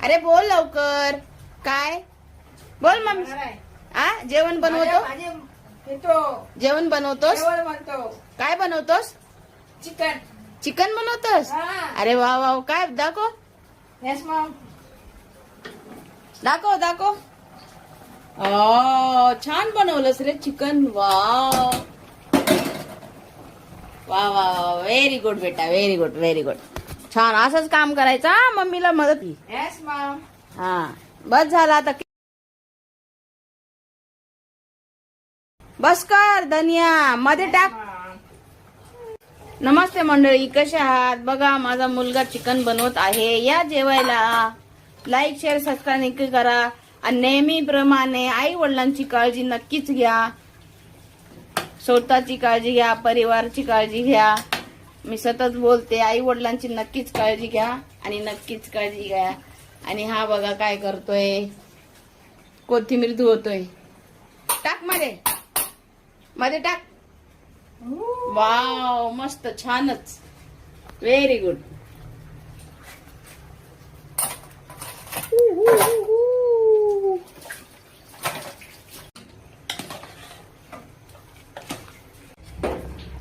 अरे बोल लवकर. काय बोल मम्मी. जेवण बनवतो. जेवण बनवतोस. काय बनवतोस. चिकन. चिकन बनवतोस. अरे वा वा. काय दाखव. Yes Maugham. दाखव दाखव. छान बनवलंस रे चिकन. वा वा वा. व्हेरी गुड बेटा. Very good very good. छान असंच काम करायचं. मम्मीला मदत. Yes Maugham. हा बस झाला आता. बस कर धनिया मध्ये टाक. नमस्ते मंडळी, कशा आहात. बघा माझा मुलगा चिकन बनवत आहे. या जेवायला. लाईक शेअर सबस्क्राईब नक्की करा. आणि नेहमीप्रमाणे आई वडिलांची काळजी नक्कीच घ्या. स्वतःची काळजी घ्या, परिवाराची काळजी घ्या. मी सतत बोलते, आई वडिलांची नक्कीच काळजी घ्या आणि नक्कीच काळजी घ्या. आणि हा बघा काय करतोय. कोथिंबीर धुवतोय. टाक मध्ये मध्ये टाक. वाव मस्त छानच. Very good.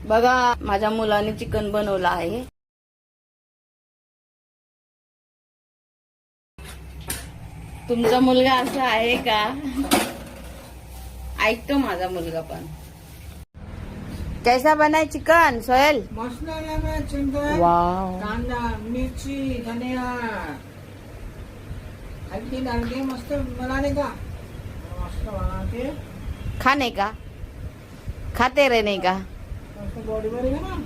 बघा माझ्या मुलाने चिकन बनवलं आहे. तुमचा मुलगा असा आहे का. ऐकतो माझा मुलगा पण. कैसा बनाय चिकन सोहेल. मसाला में चिकन, वाव. कांदा, मिर्ची, धनिया हल्दी डाल के मस्त बनाने का. मस्त बना के खाने का. खाते रहने का. मस्त बॉडी बढ़ेगा ना.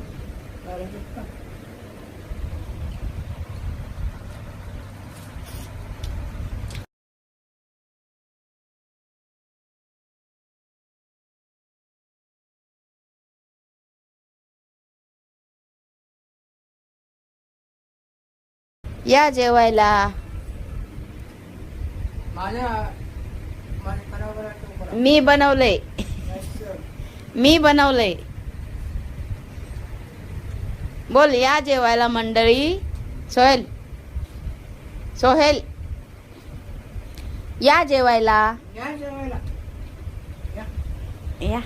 या जेवायला. माझ्या मी बनवलंय. मी बनवलंय. बोल या जेवायला मंडळी. सोहेल सोहेल या जेवायला. या.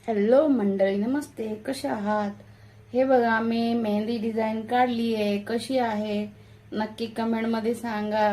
हॅलो मंडळी, नमस्ते. कशा आहात. हे बघा मी मेहंदी डिझाईन काढली आहे. कशी आहे नक्की कमेंट मध्ये सांगा.